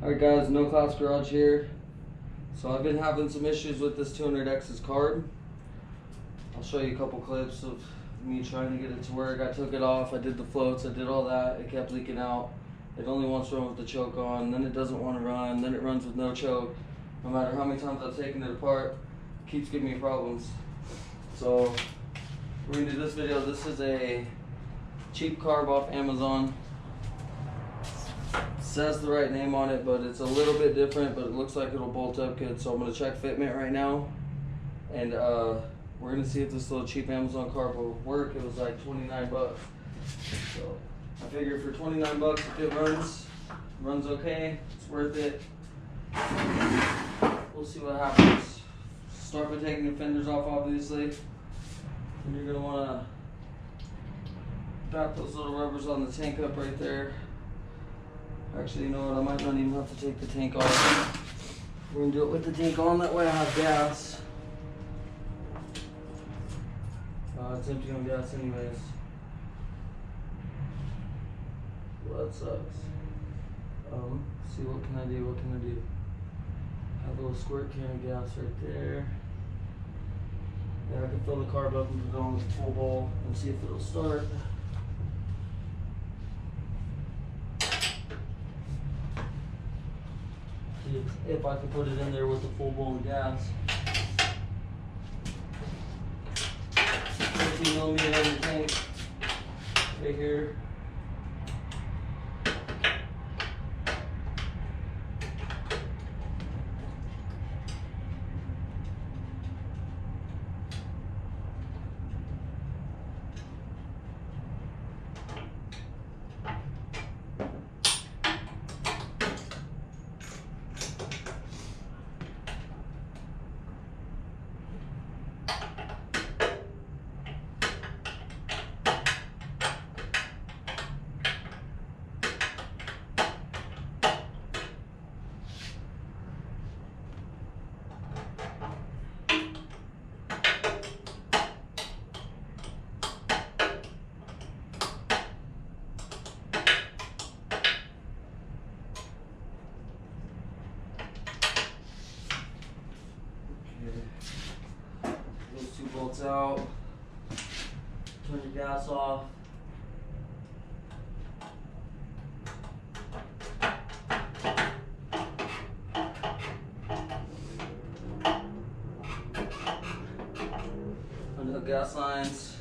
Alright guys, No Class Garage here. So I've been having some issues with this 200X's carb. I'll show you a couple clips of me trying to get it to work. I took it off, I did the floats, I did all that. It kept leaking out. It only wants to run with the choke on, then it doesn't want to run, then it runs with no choke. No matter how many times I've taken it apart, it keeps giving me problems. So we're gonna do this video. This is a cheap carb off Amazon. Says the right name on it, but it's a little bit different, but it looks like it'll bolt up good. So I'm gonna check fitment right now, and we're gonna see if this little cheap Amazon carb will work. It was like 29 bucks. So I figured for 29 bucks, if it runs okay, it's worth it. We'll see what happens. Start by taking the fenders off, obviously. And you're gonna wanna wrap those little rubbers on the tank up right there. Actually, you know what? I might not even have to take the tank off. We're gonna do it with the tank on, that way I have gas. It's empty on gas anyways. Well, that sucks. See, what can I do? Have a little squirt can of gas right there. Yeah, I can fill the carb up and put it on with a full bowl and see if it'll start. If I can put it in there with a full bowl of gas. 15 millimeter in the tank right here. Those two bolts out. Turn your gas off. Unhook gas lines.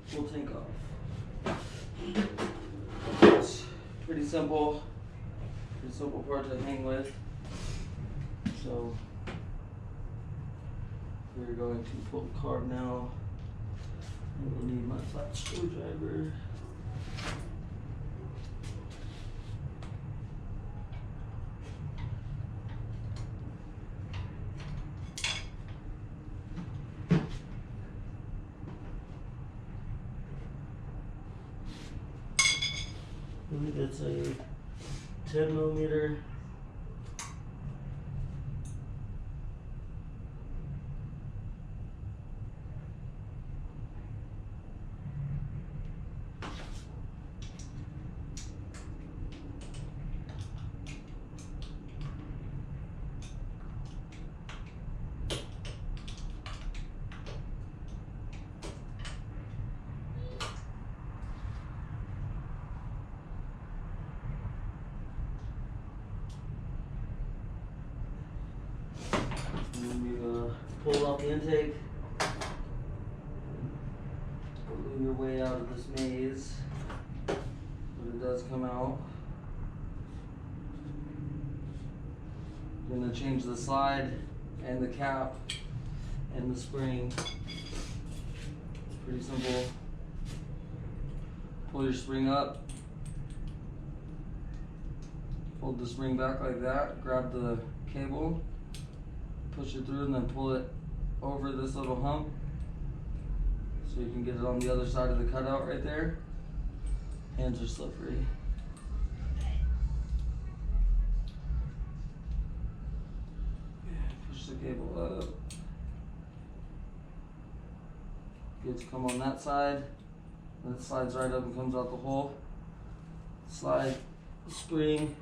Full tank off. It's pretty simple. Simple part to hang with. So we're going to pull the carb now. And we'll need my flat screwdriver. I believe it's a 10 millimeter. Pull out the intake, pull your way out of this maze, but it does come out. I'm going to change the slide and the cap and the spring. It's pretty simple. Pull your spring up, fold the spring back like that, grab the cable, push it through, and then pull it over this little hump so you can get it on the other side of the cutout right there. Hands are slippery. Push the cable up. Good to come on that side. And it slides right up and comes out the hole. slide the spring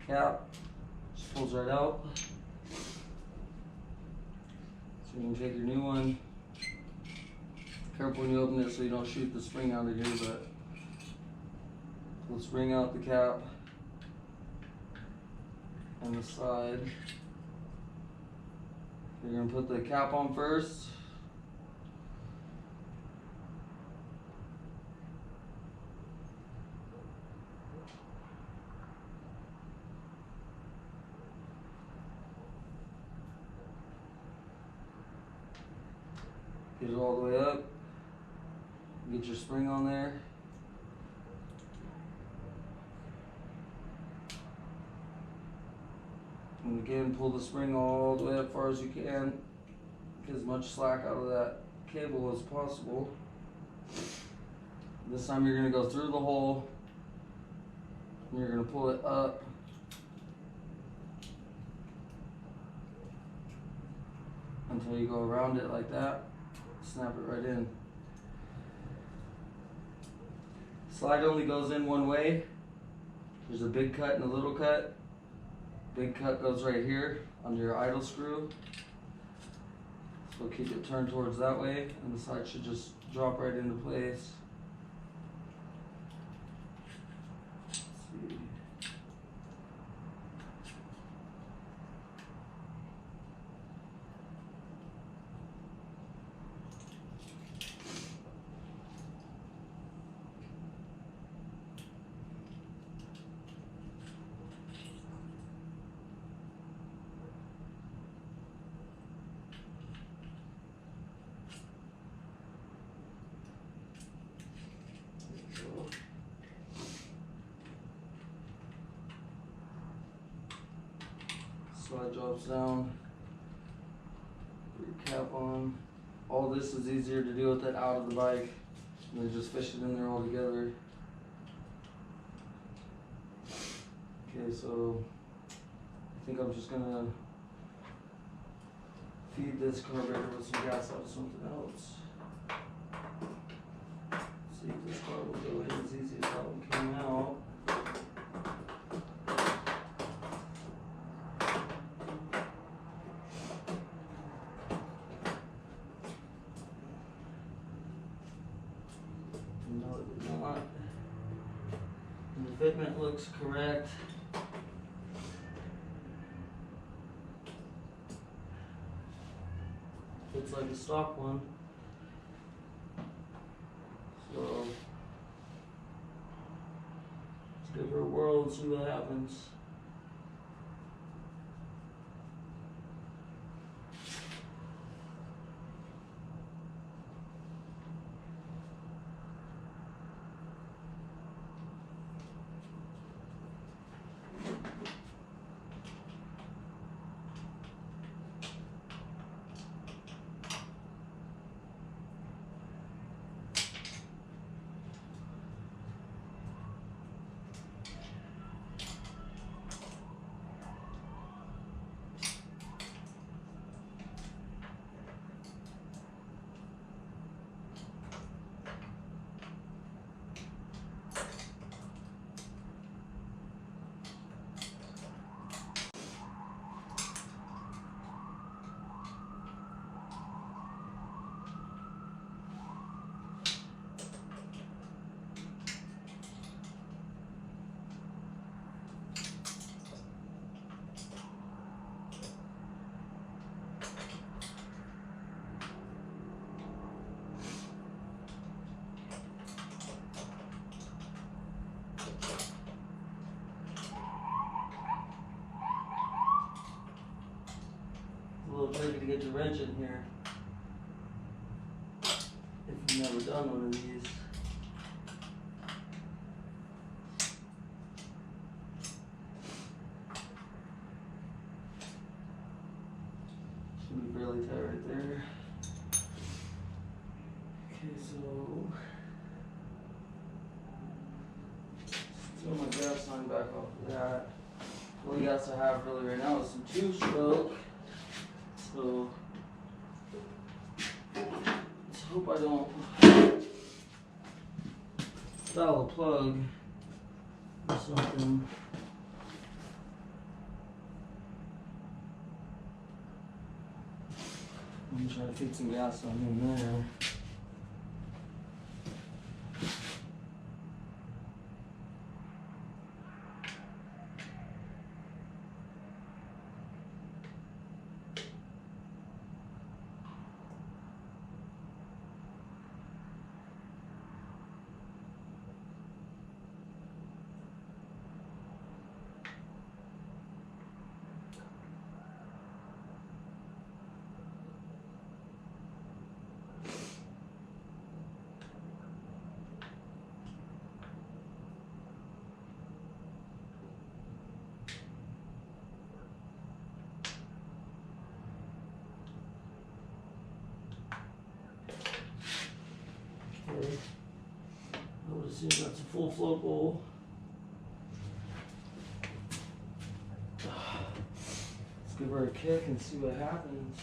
cap, just pulls right out. So you can take your new one. Careful when you open it so you don't shoot the spring out of here, but pull the spring out the cap and the side. You're going to put the cap on first. Get it all the way up. Get your spring on there. And again, pull the spring all the way up far as you can. Get as much slack out of that cable as possible. This time you're going to go through the hole and you're going to pull it up. Until you go around it like that. Snap it right in. Slide only goes in one way. There's a big cut and a little cut. Big cut goes right here under your idle screw. So keep it turned towards that way, and the side should just drop right into place. Let's see. Slide drops down, put your cap on. All this is easier to do with it out of the bike, and then just fish it in there all together. Okay, so I think I'm just gonna feed this carburetor with some gas out of something else. See if this car will go in as easy as that one came out. No, it did not. And the fitment looks correct. Fits like a stock one. So let's give her a whirl and see what happens. A little tricky to get your wrench in here if you've never done one of these. Should be fairly tight right there. Okay, so throw my gas line back off of that. All the gas I have really right now is some 2-stroke. So let's hope I don't foul a plug. or something. I'm gonna try to feed some gas on in there. Okay. I would assume that's a full float bowl. Let's give her a kick and see what happens.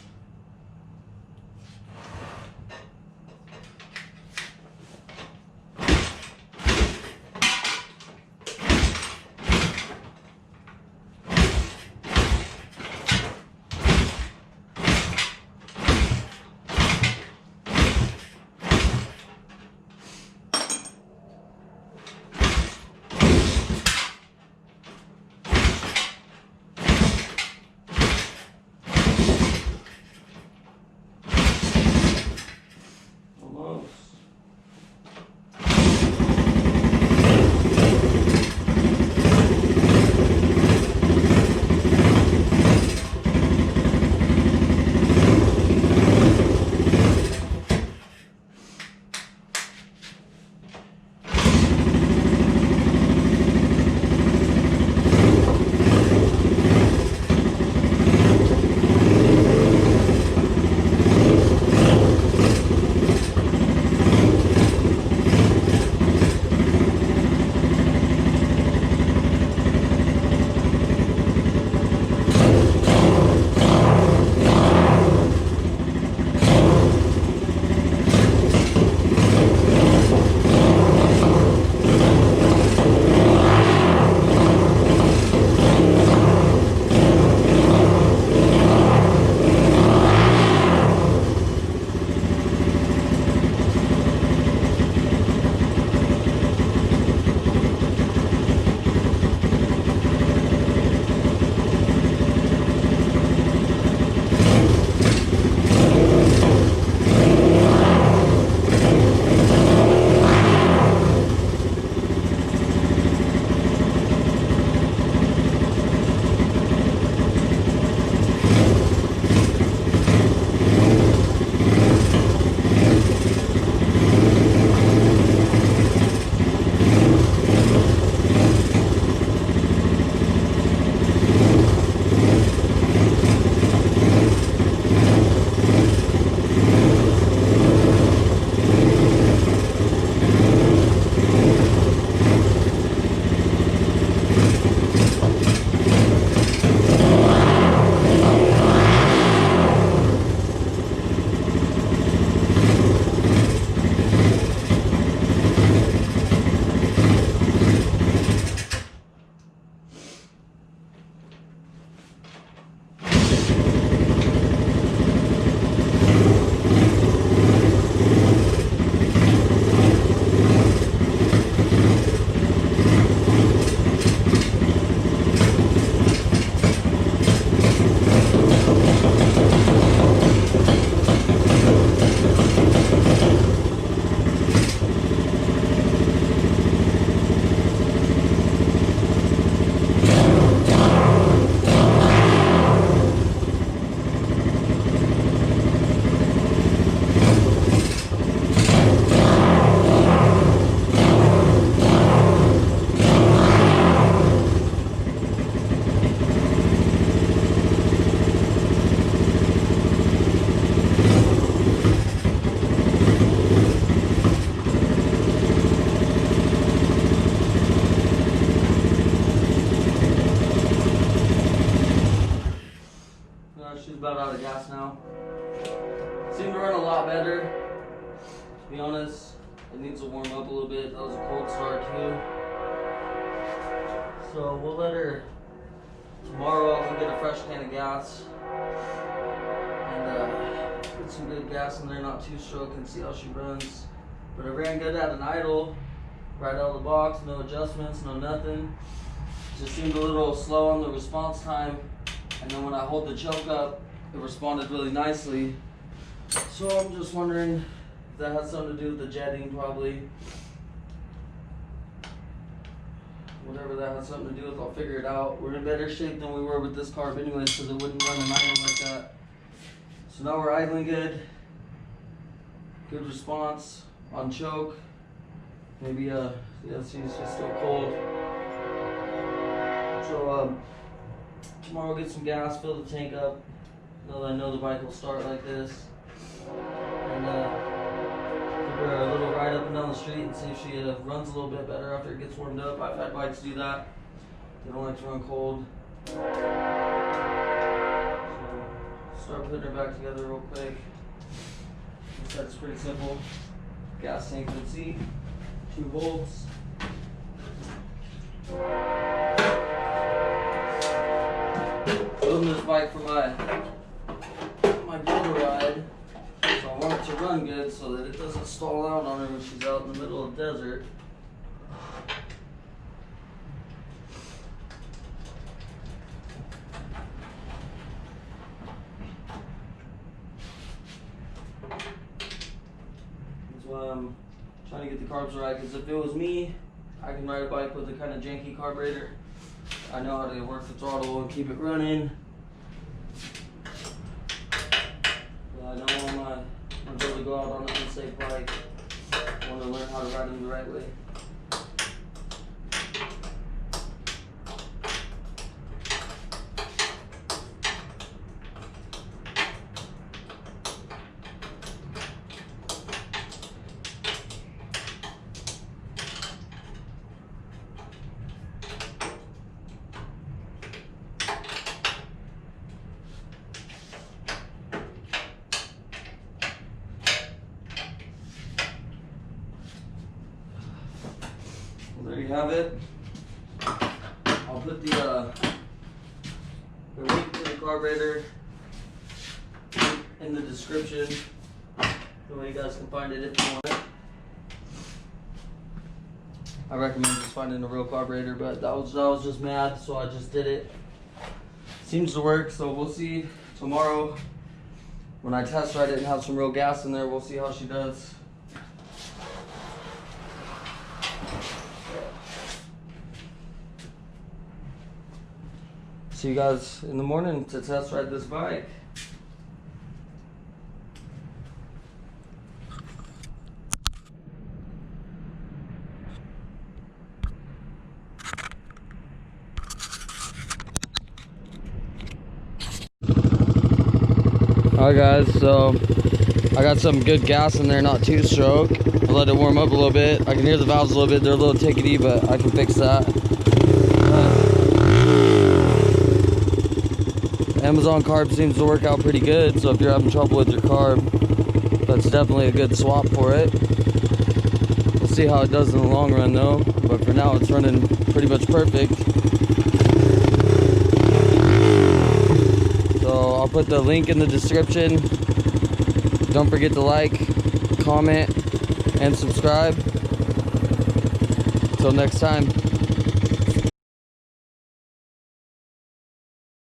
She's about out of gas now. Seemed to run a lot better. To be honest, it needs to warm up a little bit. That was a cold start too. So we'll let her tomorrow. I'll go get a fresh can of gas and put some good gas in there, not two-stroke, and see how she runs. But it ran good at an idle, right out of the box, no adjustments, no nothing. Just seemed a little slow on the response time, and then when I hold the choke up, it responded really nicely. So I'm just wondering if that has something to do with the jetting, probably. Whatever that has something to do with, I'll figure it out. We're in better shape than we were with this carb anyways, because it wouldn't run an idle like that. So now we're idling good. Good response on choke. Maybe, yeah, she's still cold. So, tomorrow I'll get some gas, fill the tank up. Now that I know the bike will start like this. And, give her a little ride up and down the street and see if she runs a little bit better after it gets warmed up. I've had bikes do that. They don't like to run cold. So, start putting her back together real quick. That's pretty simple. Gas tank and seat, 2 volts. Building this bike for my brother ride. So I want it to run good so that it doesn't stall out on her when she's out in the middle of the desert. That's why I'm trying to get the carbs right, because if it was me, I can ride a bike with a kind of janky carburetor. I know how to work the throttle and keep it running. But I don't want my brother to go out on an unsafe bike. I want to learn how to ride him the right way. Well, there you have it. I'll put the link to the carburetor in the description, the way you guys can find it if you want it. I recommend just finding a real carburetor, but I was just mad, so I just did it. Seems to work, so we'll see tomorrow when I test ride it and have some real gas in there. We'll see how she does. See you guys in the morning to test ride this bike. Alright guys, so I got some good gas in there, not two-stroke. I let it warm up a little bit. I can hear the valves a little bit, they're a little tickety, but I can fix that. Amazon carb seems to work out pretty good, so if you're having trouble with your carb, that's definitely a good swap for it. We'll see how it does in the long run though, but for now it's running pretty much perfect. So I'll put the link in the description. Don't forget to like, comment, and subscribe. Till next time.